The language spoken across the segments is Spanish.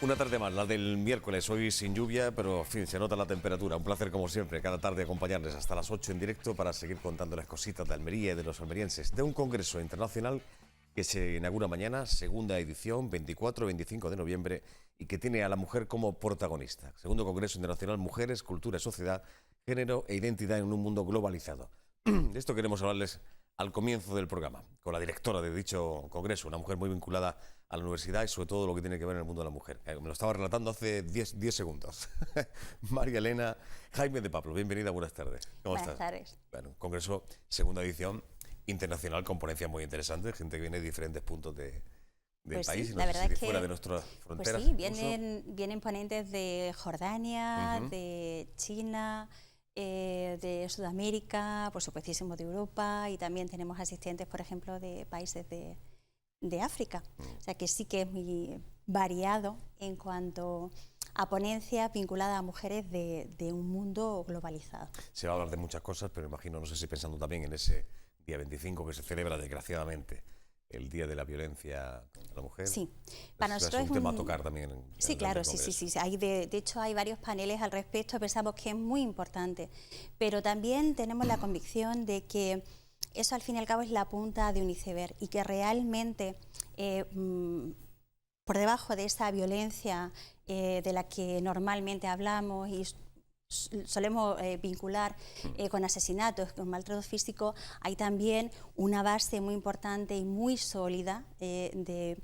Una tarde más, la del miércoles, hoy sin lluvia, pero en fin, se nota la temperatura. Un placer como siempre, cada tarde acompañarles hasta las 8 en directo para seguir contando las cositas de Almería y de los almerienses, de un congreso internacional que se inaugura mañana, segunda edición, 24-25 de noviembre, y que tiene a la mujer como protagonista. Segundo Congreso Internacional Mujeres, Cultura y Sociedad, Género e Identidad en un mundo globalizado. De esto queremos hablarles al comienzo del programa, con la directora de dicho congreso, una mujer muy vinculada a la universidad y sobre todo lo que tiene que ver en el mundo de la mujer. Me lo estaba relatando hace 10 segundos. María Elena Jaime de Pablo, bienvenida, buenas tardes. ¿Cómo estás? Buenas tardes. Bueno, congreso, segunda edición, internacional, con ponencias muy interesantes, gente que viene de diferentes puntos del Pues país, sí, y no la sé verdad si de es que, fuera de nuestras fronteras. pues sí, incluso. vienen ponentes de Jordania, de China, de Sudamérica, por supuestísimo de Europa, y también tenemos asistentes, por ejemplo, de países de África. O sea que sí que es muy variado en cuanto a ponencias vinculadas a mujeres de un mundo globalizado. Se va a hablar de muchas cosas, pero imagino, no sé si pensando también en ese día 25 que se celebra, desgraciadamente, el Día de la Violencia contra la Mujer. Sí, para nosotros es un tema a tocar también. Sí, claro, sí. Hay de hecho, hay varios paneles al respecto, pensamos que es muy importante, pero también tenemos la convicción de que eso al fin y al cabo es la punta de un iceberg y que realmente por debajo de esa violencia de la que normalmente hablamos y solemos vincular con asesinatos, con maltrato físico, hay también una base muy importante y muy sólida de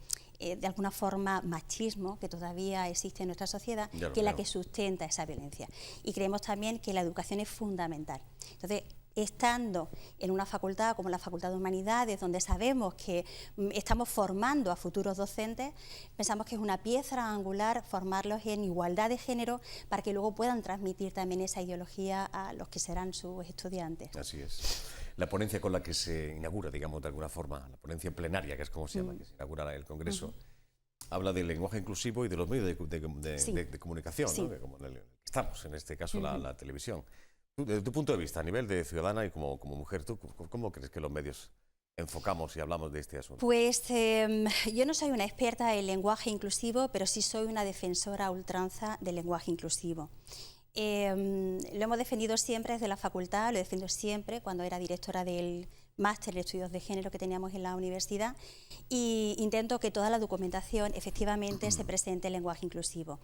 alguna forma machismo que todavía existe en nuestra sociedad, que es la que sustenta esa violencia. Y creemos también que la educación es fundamental. Entonces, estando en una facultad como la Facultad de Humanidades, donde sabemos que estamos formando a futuros docentes, pensamos que es una piedra angular formarlos en igualdad de género para que luego puedan transmitir también esa ideología a los que serán sus estudiantes. Así es. La ponencia con la que se inaugura, digamos, de alguna forma, la ponencia plenaria, que es como se llama, que se inaugura el Congreso, habla del lenguaje inclusivo y de los medios de comunicación, ¿no? Como en el que estamos, en este caso la televisión. Tú, desde tu punto de vista, a nivel de ciudadana y como mujer, ¿tú cómo crees que los medios enfocamos y hablamos de este asunto? Pues yo no soy una experta en lenguaje inclusivo, pero sí soy una defensora a ultranza del lenguaje inclusivo. Lo hemos defendido siempre desde la facultad, lo defiendo siempre cuando era directora del máster de estudios de género que teníamos en la universidad, y intento que toda la documentación efectivamente se presente en lenguaje inclusivo.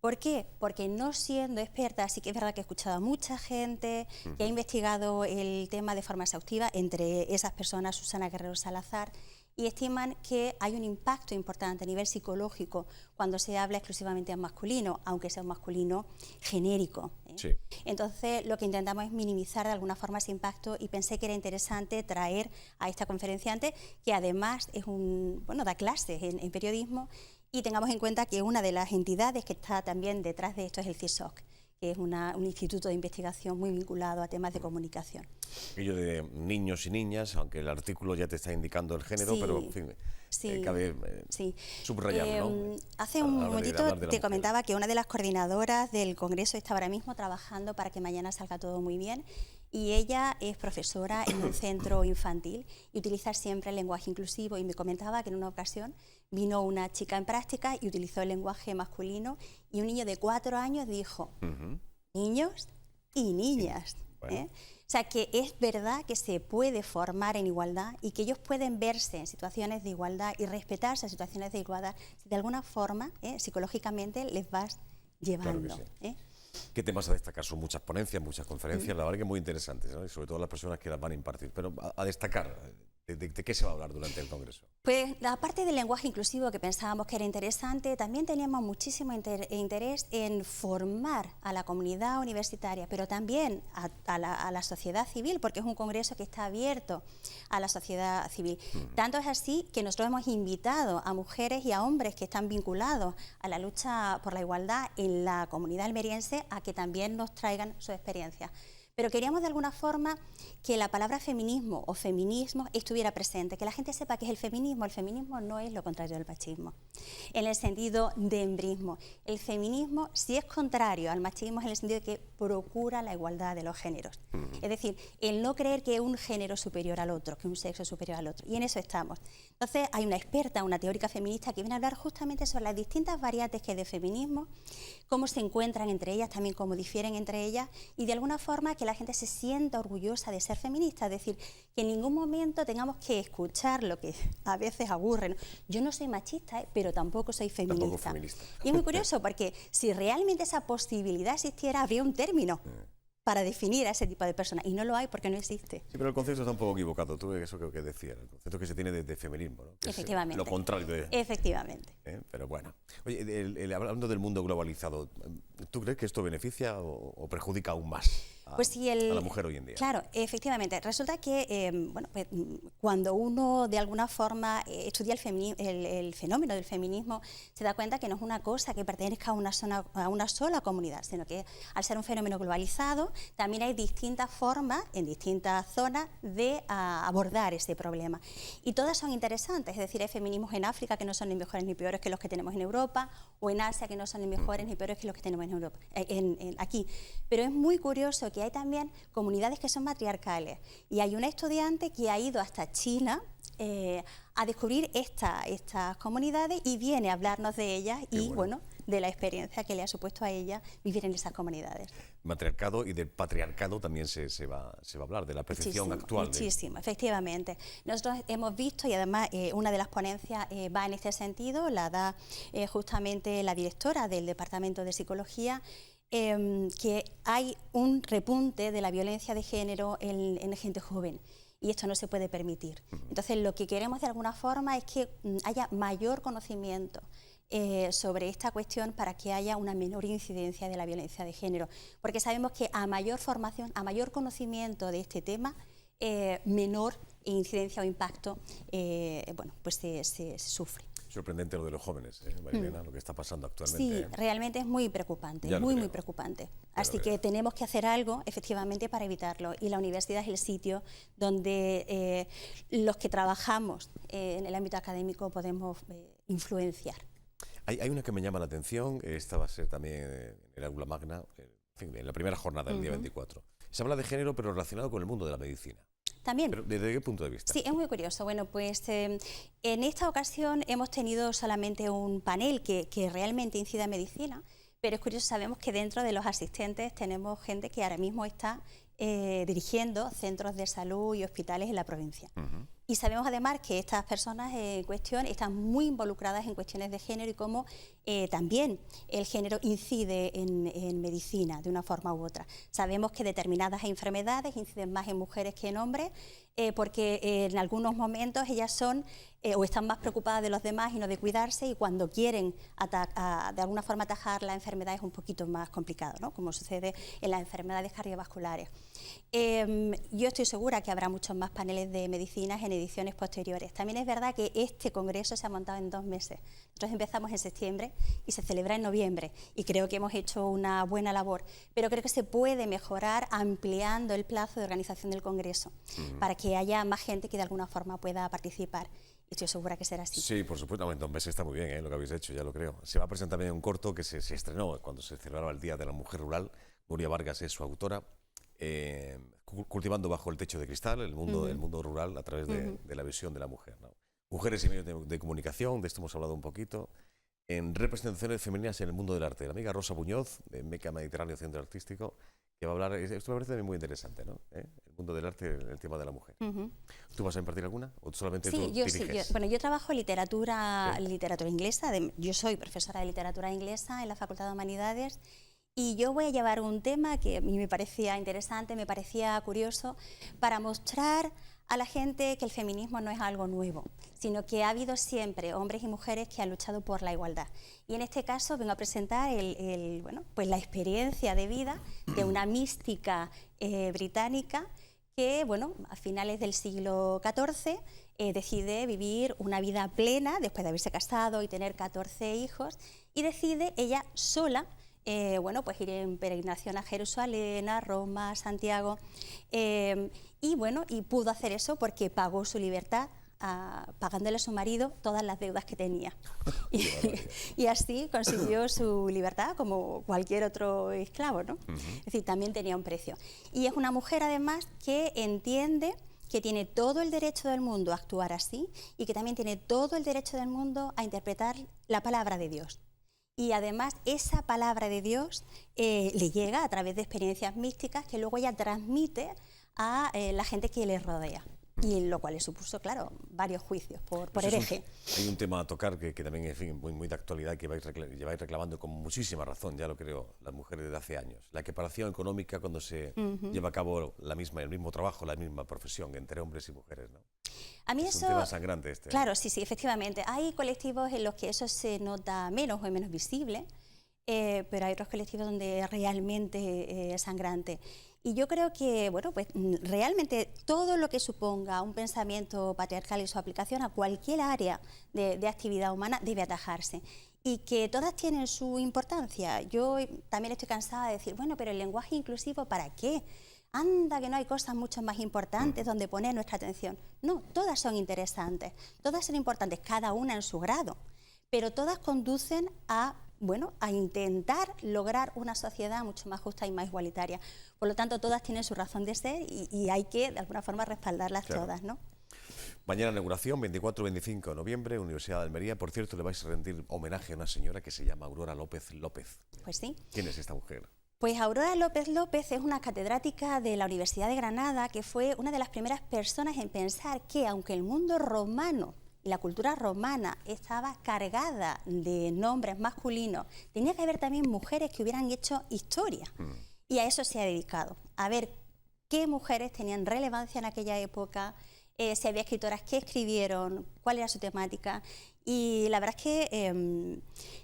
¿Por qué? Porque no siendo experta, sí que es verdad que he escuchado a mucha gente que ha investigado el tema de forma exhaustiva, entre esas personas Susana Guerrero Salazar, y estiman que hay un impacto importante a nivel psicológico cuando se habla exclusivamente en masculino, aunque sea un masculino genérico. Sí. Entonces, lo que intentamos es minimizar de alguna forma ese impacto y pensé que era interesante traer a esta conferenciante, que además es da clases en periodismo, y tengamos en cuenta que una de las entidades que está también detrás de esto es el CSISOC, que es un instituto de investigación muy vinculado a temas de comunicación. Aquello de niños y niñas, aunque el artículo ya te está indicando el género, pero en fin, cabe subrayarlo, ¿no? Hace un momentito te comentaba que una de las coordinadoras del Congreso está ahora mismo trabajando para que mañana salga todo muy bien, y ella es profesora en un centro infantil y utiliza siempre el lenguaje inclusivo, y me comentaba que en una ocasión vino una chica en práctica y utilizó el lenguaje masculino y un niño de 4 años dijo niños y niñas. Bueno. O sea que es verdad que se puede formar en igualdad y que ellos pueden verse en situaciones de igualdad y respetarse en situaciones de igualdad si de alguna forma psicológicamente les vas llevando. Claro que sí. ¿Qué temas a destacar? Son muchas ponencias, muchas conferencias, la verdad que muy interesantes, ¿no? Y sobre todo las personas que las van a impartir. Pero a destacar, ¿de qué se va a hablar durante el Congreso? Pues aparte del lenguaje inclusivo, que pensábamos que era interesante, también teníamos muchísimo interés en formar a la comunidad universitaria, pero también a la sociedad civil, porque es un congreso que está abierto a la sociedad civil. Tanto es así que nosotros hemos invitado a mujeres y a hombres que están vinculados a la lucha por la igualdad en la comunidad almeriense a que también nos traigan su experiencia. Pero queríamos de alguna forma que la palabra feminismo o feminismo estuviera presente, que la gente sepa qué es el feminismo. El feminismo no es lo contrario del machismo. en el sentido de embrismo. El feminismo sí es contrario al machismo en el sentido de que procura la igualdad de los géneros. Es decir, el no creer que un género es superior al otro, que un sexo es superior al otro. Y en eso estamos. Entonces, hay una experta, una teórica feminista que viene a hablar justamente sobre las distintas variantes que hay de feminismo, cómo se encuentran entre ellas, también cómo difieren entre ellas, y de alguna forma que la gente se sienta orgullosa de ser feminista, es decir, que en ningún momento tengamos que escuchar lo que a veces aburre, ¿no? Yo no soy machista, pero tampoco soy feminista. Tampoco feminista. Y es muy curioso porque si realmente esa posibilidad existiera, habría un término para definir a ese tipo de personas, y no lo hay porque no existe. Sí, pero el concepto está un poco equivocado. Tú eso creo que decías, el concepto que se tiene de feminismo, ¿no? Que Efectivamente. Es lo contrario de... Efectivamente. Pero bueno. Oye, hablando del mundo globalizado, ¿tú crees que esto beneficia o perjudica aún más pues sí, a la mujer hoy en día? Claro, efectivamente. Resulta que bueno, pues, cuando uno de alguna forma estudia el fenómeno del feminismo, se da cuenta que no es una cosa que pertenezca a una sola comunidad, sino que al ser un fenómeno globalizado, también hay distintas formas en distintas zonas de abordar ese problema. Y todas son interesantes, es decir, hay feminismos en África que no son ni mejores ni peores que los que tenemos en Europa, o en Asia que no son ni mejores ni peores que los que tenemos en Europa, aquí. Pero es muy curioso que hay también comunidades que son matriarcales. Y hay una estudiante que ha ido hasta China a descubrir estas comunidades y viene a hablarnos de ellas y, bueno, de la experiencia que le ha supuesto a ella vivir en esas comunidades. Matriarcado y del patriarcado también se va a hablar, de la percepción actual. Muchísimo, efectivamente. Nosotros hemos visto, y además una de las ponencias va en este sentido, la da justamente la directora del Departamento de Psicología, que hay un repunte de la violencia de género en gente joven. Y esto no se puede permitir. Entonces, lo que queremos de alguna forma es que haya mayor conocimiento sobre esta cuestión para que haya una menor incidencia de la violencia de género. Porque sabemos que a mayor formación, a mayor conocimiento de este tema, menor incidencia o impacto bueno, pues se sufre. Sorprendente lo de los jóvenes, Marilena, lo que está pasando actualmente. Sí, realmente es muy preocupante, muy preocupante. Así que tenemos que hacer algo, efectivamente, para evitarlo. Y la universidad es el sitio donde los que trabajamos en el ámbito académico podemos influenciar. Hay una que me llama la atención, esta va a ser también en el aula magna, en la primera jornada del día 24. Se habla de género, pero relacionado con el mundo de la medicina. También. ¿Pero desde qué punto de vista? Sí, es muy curioso. Bueno, pues en esta ocasión hemos tenido solamente un panel que realmente incide en medicina, pero es curioso, sabemos que dentro de los asistentes tenemos gente que ahora mismo está dirigiendo centros de salud y hospitales en la provincia. Y sabemos además que estas personas en cuestión están muy involucradas en cuestiones de género y cómo también el género incide en medicina de una forma u otra. Sabemos que determinadas enfermedades inciden más en mujeres que en hombres porque en algunos momentos ellas son o están más preocupadas de los demás y no de cuidarse, y cuando quieren de alguna forma atajar la enfermedad es un poquito más complicado, ¿no? Como sucede en las enfermedades cardiovasculares. Yo estoy segura que habrá muchos más paneles de medicinas en ediciones posteriores. También es verdad que este congreso se ha montado en 2 meses. Nosotros empezamos en septiembre y se celebra en noviembre, y creo que hemos hecho una buena labor, pero creo que se puede mejorar ampliando el plazo de organización del congreso para que haya más gente que de alguna forma pueda participar. Estoy segura que será así. Sí, por supuesto. En 2 meses está muy bien, lo que habéis hecho, ya lo creo. Se va a presentar también un corto que se estrenó cuando se celebraba el Día de la Mujer Rural. Nuria Vargas es su autora. Cultivando bajo el techo de cristal el mundo rural a través de la visión de la mujer, ¿no? Mujeres y medios de comunicación, de esto hemos hablado un poquito. En representaciones femeninas en el mundo del arte. La amiga Rosa Muñoz, de Meca Mediterráneo Centro Artístico, que va a hablar, esto me parece también muy interesante, ¿no? El mundo del arte, el tema de la mujer. ¿Tú vas a impartir alguna o solamente tú diriges? Yo trabajo literatura inglesa, yo soy profesora de literatura inglesa en la Facultad de Humanidades, y yo voy a llevar un tema que a mí me parecía interesante, me parecía curioso, para mostrar a la gente que el feminismo no es algo nuevo, sino que ha habido siempre hombres y mujeres que han luchado por la igualdad. Y en este caso vengo a presentar pues la experiencia de vida de una mística británica que, a finales del siglo XIV decide vivir una vida plena después de haberse casado y tener 14 hijos, y decide ella sola pues ir en peregrinación a Jerusalén, a Roma, a Santiago, y pudo hacer eso porque pagó su libertad pagándole a su marido todas las deudas que tenía. Y así consiguió su libertad como cualquier otro esclavo, ¿no? Es decir, también tenía un precio. Y es una mujer además que entiende que tiene todo el derecho del mundo a actuar así y que también tiene todo el derecho del mundo a interpretar la palabra de Dios. Y además esa palabra de Dios le llega a través de experiencias místicas que luego ella transmite a la gente que le rodea. Y lo cual le supuso, claro, varios juicios por hereje. Hay un tema a tocar que también es muy de actualidad, que lleváis reclamando con muchísima razón, ya lo creo, las mujeres desde hace años. La equiparación económica cuando se lleva a cabo el mismo trabajo, la misma profesión entre hombres y mujeres, ¿no? A mí es un tema sangrante este. Claro, sí, efectivamente. Hay colectivos en los que eso se nota menos o es menos visible, pero hay otros colectivos donde realmente es sangrante. Y yo creo que, bueno, pues realmente todo lo que suponga un pensamiento patriarcal y su aplicación a cualquier área de actividad humana debe atajarse. Y que todas tienen su importancia. Yo también estoy cansada de decir, bueno, pero el lenguaje inclusivo, ¿para qué? Anda, que no hay cosas mucho más importantes donde poner nuestra atención. No, todas son interesantes, todas son importantes, cada una en su grado, pero todas conducen a intentar lograr una sociedad mucho más justa y más igualitaria. Por lo tanto, todas tienen su razón de ser y hay que, de alguna forma, respaldarlas todas, ¿no? Mañana inauguración, 24-25 de noviembre, Universidad de Almería. Por cierto, le vais a rendir homenaje a una señora que se llama Aurora López López. Pues sí. ¿Quién es esta mujer? Pues Aurora López López es una catedrática de la Universidad de Granada que fue una de las primeras personas en pensar que, aunque el mundo romano y la cultura romana estaba cargada de nombres masculinos, tenía que haber también mujeres que hubieran hecho historia. Y a eso se ha dedicado, a ver qué mujeres tenían relevancia en aquella época, si había escritoras que escribieron, cuál era su temática. Y la verdad es que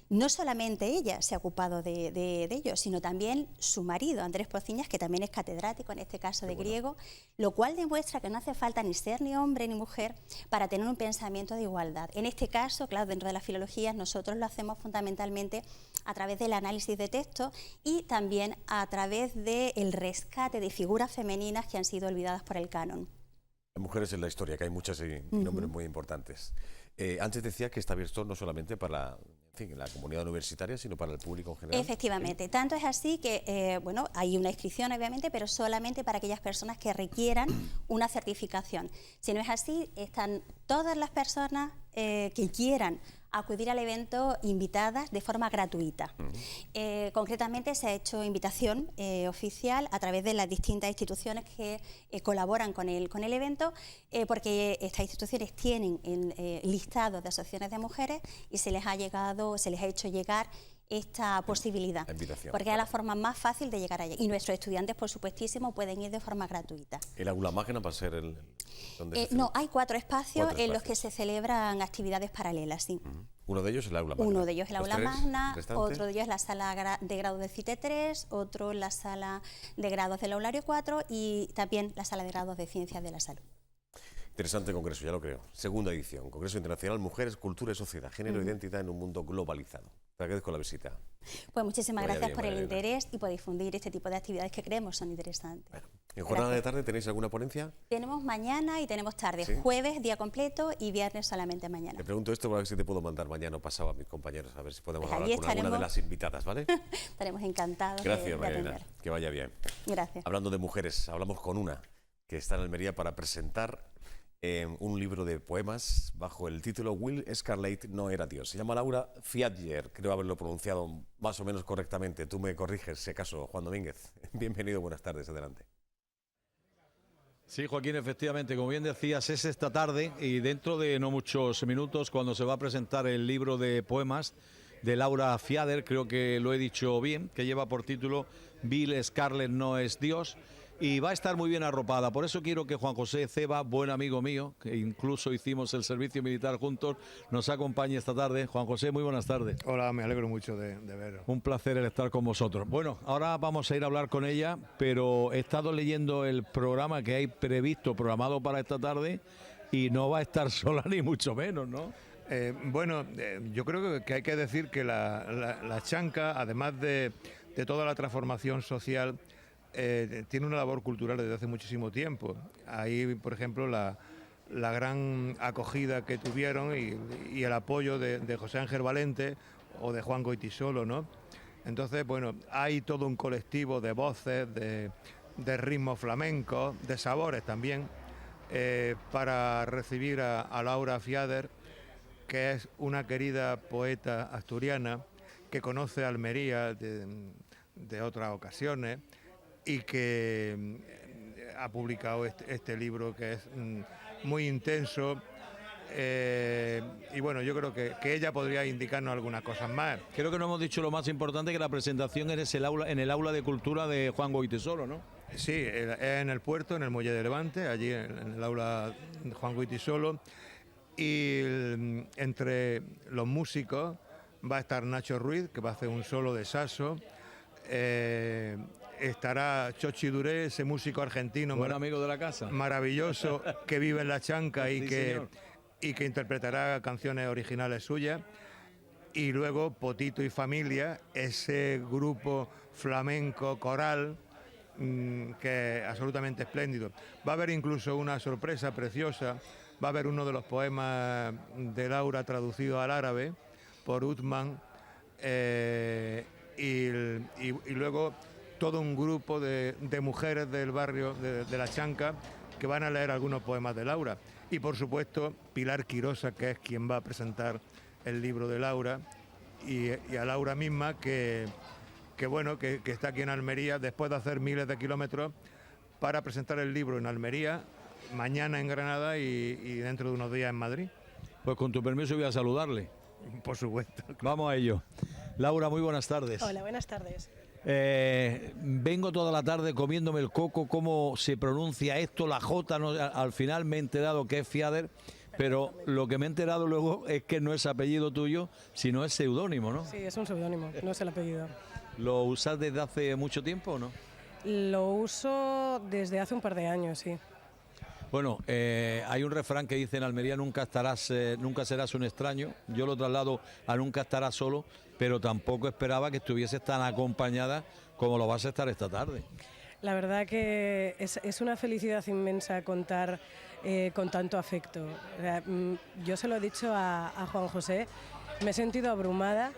no solamente ella se ha ocupado de ello, sino también su marido, Andrés Pociñas, que también es catedrático, en este caso de griego, lo cual demuestra que no hace falta ni ser ni hombre ni mujer para tener un pensamiento de igualdad. En este caso, claro, dentro de las filologías nosotros lo hacemos fundamentalmente a través del análisis de texto y también a través del rescate de figuras femeninas que han sido olvidadas por el canon. Mujeres en la historia, que hay muchas y nombres muy importantes. Antes decía que está abierto no solamente para la comunidad universitaria, sino para el público en general. Efectivamente, tanto es así que, hay una inscripción obviamente, pero solamente para aquellas personas que requieran una certificación. Si no es así, están todas las personas que quieran acudir al evento invitadas de forma gratuita. Concretamente se ha hecho invitación oficial a través de las distintas instituciones que colaboran con el evento, porque estas instituciones tienen listados de asociaciones de mujeres y se les ha hecho llegar esta posibilidad, porque es la forma más fácil de llegar allí. Y nuestros estudiantes, por supuestísimo, pueden ir de forma gratuita. ¿El aula magna va a ser el...? No, hay 4 espacios en los que se celebran actividades paralelas, sí. Uno de ellos es el aula magna. Uno de ellos es el aula magna, otro de ellos es la sala de grados del CITE 3, otro la sala de grados del aulario 4 y también la sala de grados de Ciencias de la Salud. Interesante congreso, ya lo creo. Segunda edición, Congreso Internacional Mujeres, Cultura y Sociedad, Género e Identidad en un Mundo Globalizado. Te agradezco la visita. Pues muchísimas gracias por el interés y por difundir este tipo de actividades que creemos son interesantes. Bueno, ¿en jornada de tarde tenéis alguna ponencia? Tenemos mañana y tenemos tarde, ¿sí? Jueves día completo y viernes solamente mañana. Te pregunto esto para ver si te puedo mandar mañana o pasado a mis compañeros, a ver si podemos hablar con alguna de las invitadas, ¿vale? Estaremos encantados de atender. Que vaya bien. Gracias. Hablando de mujeres, hablamos con una que está en Almería para presentar un libro de poemas bajo el título Will Scarlett no era Dios. Se llama Laura Fiadler, creo haberlo pronunciado más o menos correctamente. Tú me corriges si acaso, Juan Domínguez. Bienvenido, buenas tardes, adelante. Sí, Joaquín, efectivamente, como bien decías, es esta tarde y dentro de no muchos minutos cuando se va a presentar el libro de poemas de Laura Fiadler, creo que lo he dicho bien, que lleva por título Will Scarlett no es Dios. Y va a estar muy bien arropada, por eso quiero que Juan José Ceba, buen amigo mío, que incluso hicimos el servicio militar juntos, nos acompañe esta tarde. Juan José, muy buenas tardes. Hola, me alegro mucho de veros. Un placer el estar con vosotros. Bueno, ahora vamos a ir a hablar con ella, pero he estado leyendo el programa que hay programado para esta tarde, y no va a estar sola ni mucho menos, ¿no? Yo creo que hay que decir que la Chanca, además de toda la transformación social, tiene una labor cultural desde hace muchísimo tiempo. Ahí, por ejemplo, la la gran acogida que tuvieron y el apoyo de José Ángel Valente o de Juan Goytisolo, ¿no? Entonces, bueno, hay todo un colectivo de voces, de ritmos flamencos, de sabores también, para recibir a Laura Fiader, que es una querida poeta asturiana que conoce Almería de otras ocasiones y que ha publicado este libro que es muy intenso. Y bueno, yo creo que ella podría indicarnos algunas cosas más. Creo que no hemos dicho lo más importante, que la presentación es en el aula de cultura de Juan Goytisolo, ¿no? Sí, es en el puerto, en el Muelle de Levante, allí en el aula de Juan Goytisolo. Y entre los músicos va a estar Nacho Ruiz, que va a hacer un solo de saxo. Estará Chochi Duré, ese músico argentino, buen amigo de la casa, maravilloso, que vive en La Chanca y sí, que interpretará canciones originales suyas. Y luego Potito y Familia, ese grupo flamenco coral que es absolutamente espléndido. Va a haber incluso una sorpresa preciosa. Va a haber uno de los poemas de Laura traducido al árabe por Uthman, y luego todo un grupo de mujeres del barrio de La Chanca que van a leer algunos poemas de Laura. Y por supuesto Pilar Quirosa, que es quien va a presentar el libro de Laura, y a Laura misma, que está aquí en Almería después de hacer miles de kilómetros para presentar el libro en Almería, mañana en Granada y dentro de unos días en Madrid. Pues con tu permiso voy a saludarle. Por supuesto. Vamos a ello. Laura, muy buenas tardes. Hola, buenas tardes. Vengo toda la tarde comiéndome el coco, cómo se pronuncia esto, la J, no, al final me he enterado que es Fiader, pero lo que me he enterado luego es que no es apellido tuyo, sino es seudónimo, ¿no? Sí, es un seudónimo, no es el apellido. ¿Lo usas desde hace mucho tiempo o no? Lo uso desde hace un par de años, sí. Bueno, hay un refrán que dice en Almería: nunca serás un extraño. Yo lo traslado a nunca estarás solo, pero tampoco esperaba que estuvieses tan acompañada como lo vas a estar esta tarde. La verdad que es una felicidad inmensa contar con tanto afecto. O sea, yo se lo he dicho a Juan José, me he sentido abrumada,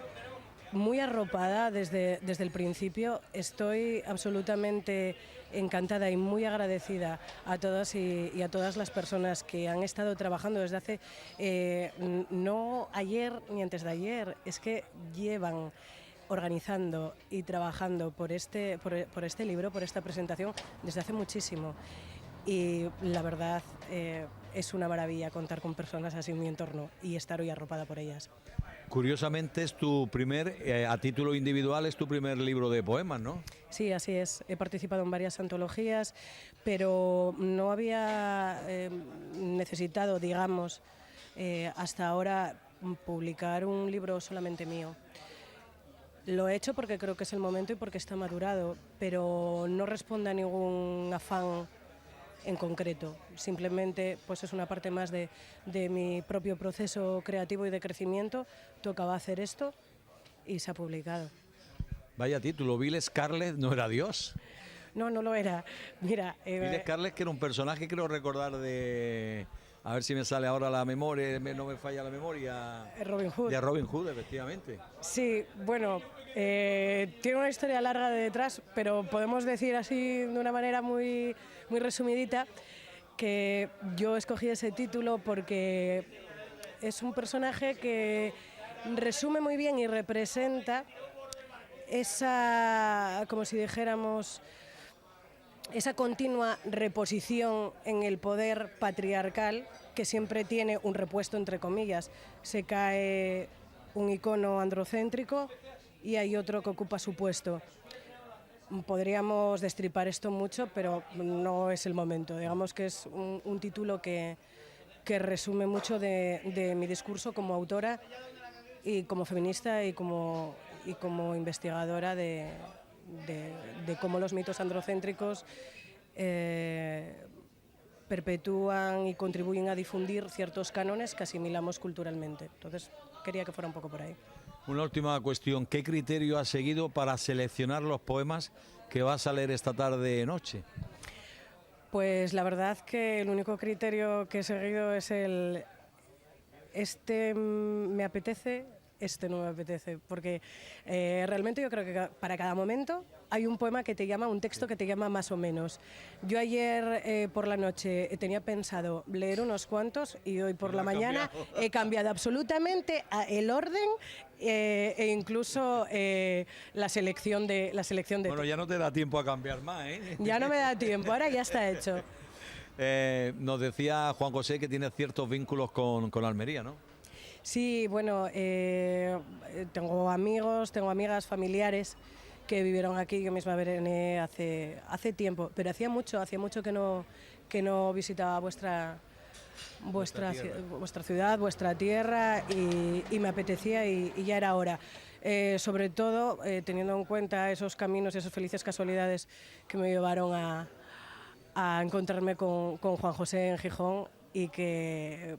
muy arropada desde el principio. Estoy absolutamente encantada y muy agradecida a todas y a todas las personas que han estado trabajando desde hace, no ayer ni antes de ayer, es que llevan organizando y trabajando por este libro, por esta presentación, desde hace muchísimo. Y la verdad es una maravilla contar con personas así en mi entorno y estar hoy arropada por ellas. Curiosamente es tu primer, a título individual, es tu primer libro de poemas, ¿no? Sí, así es. He participado en varias antologías, pero no había necesitado, digamos, hasta ahora publicar un libro solamente mío. Lo he hecho porque creo que es el momento y porque está madurado, pero no responde a ningún afán en concreto. Simplemente pues es una parte más de mi propio proceso creativo y de crecimiento. Tocaba hacer esto y se ha publicado. Vaya título, Bill Scarlett no era Dios. No, no lo era. Mira, Bill Scarlett, que era un personaje, creo recordar, de... A ver si me sale ahora la memoria, no me falla la memoria. Robin Hood. De Robin Hood, efectivamente. Sí, bueno, tiene una historia larga de detrás, pero podemos decir así de una manera muy, muy resumidita que yo escogí ese título porque es un personaje que resume muy bien y representa esa, como si dijéramos, esa continua reposición en el poder patriarcal que siempre tiene un repuesto, entre comillas. Se cae un icono androcéntrico y hay otro que ocupa su puesto. Podríamos destripar esto mucho, pero no es el momento. Digamos que es un título que resume mucho de mi discurso como autora y como feminista y como investigadora de cómo los mitos androcéntricos perpetúan y contribuyen a difundir ciertos cánones que asimilamos culturalmente. Entonces, quería que fuera un poco por ahí. Una última cuestión, ¿qué criterio has seguido para seleccionar los poemas que vas a leer esta tarde-noche? Pues la verdad que el único criterio que he seguido es me apetece, no me apetece, porque realmente yo creo que para cada momento hay un poema que te llama, un texto que te llama más o menos. Yo ayer por la noche tenía pensado leer unos cuantos y hoy por la mañana he cambiado absolutamente el orden e incluso la selección de Bueno, ya no te da tiempo a cambiar más, ¿eh? Ya no me da tiempo, ahora ya está hecho. Nos decía Juan José que tiene ciertos vínculos con Almería, ¿no? sí, bueno, tengo amigos, tengo amigas, familiares que vivieron aquí. Yo misma veraneé hace tiempo, pero hacía mucho que no visitaba vuestra ciudad, vuestra tierra, y me apetecía y ya era hora. Sobre todo teniendo en cuenta esos caminos, esas felices casualidades que me llevaron a encontrarme con Juan José en Gijón y que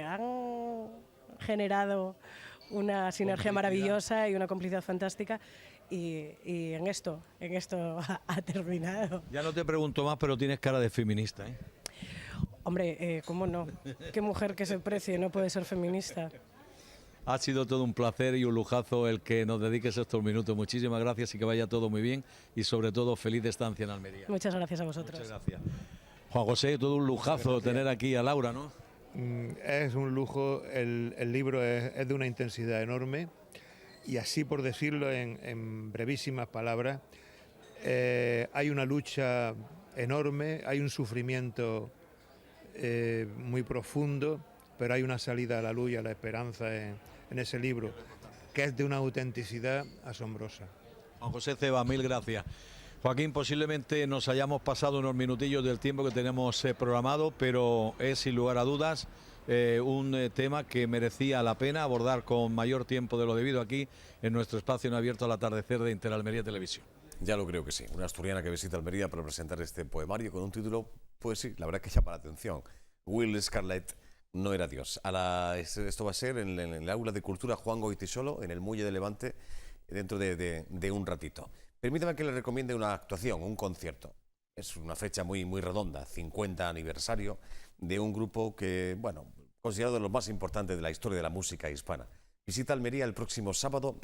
han generado una sinergia maravillosa y una complicidad fantástica, y en esto ha terminado. Ya no te pregunto más, pero tienes cara de feminista, ¿eh? Hombre, ¿cómo no? ¿Qué mujer que se precie no puede ser feminista? Ha sido todo un placer y un lujazo el que nos dediques estos minutos. Muchísimas gracias y que vaya todo muy bien, y sobre todo feliz estancia en Almería. Muchas gracias a vosotros. Muchas gracias. Juan José, todo un lujazo tener aquí a Laura, ¿no? Es un lujo, el libro es de una intensidad enorme, y así por decirlo en brevísimas palabras, hay una lucha enorme, hay un sufrimiento muy profundo, pero hay una salida a la luz y a la esperanza en ese libro, que es de una autenticidad asombrosa. Juan José Ceba, mil gracias. Joaquín, posiblemente nos hayamos pasado unos minutillos del tiempo que tenemos programado, pero es sin lugar a dudas un tema que merecía la pena abordar con mayor tiempo de lo debido aquí en nuestro espacio en abierto al atardecer de Interalmería Televisión. Ya lo creo que sí. Una asturiana que visita Almería para presentar este poemario con un título, pues sí, la verdad que llama la atención. Will Scarlett no era Dios. Esto va a ser en el Aula de Cultura Juan Goytisolo, en el Muelle de Levante, dentro de un ratito. Permítame que le recomiende una actuación, un concierto. Es una fecha muy, muy redonda, 50 aniversario de un grupo que, bueno, considerado de los más importantes de la historia de la música hispana. Visita Almería el próximo sábado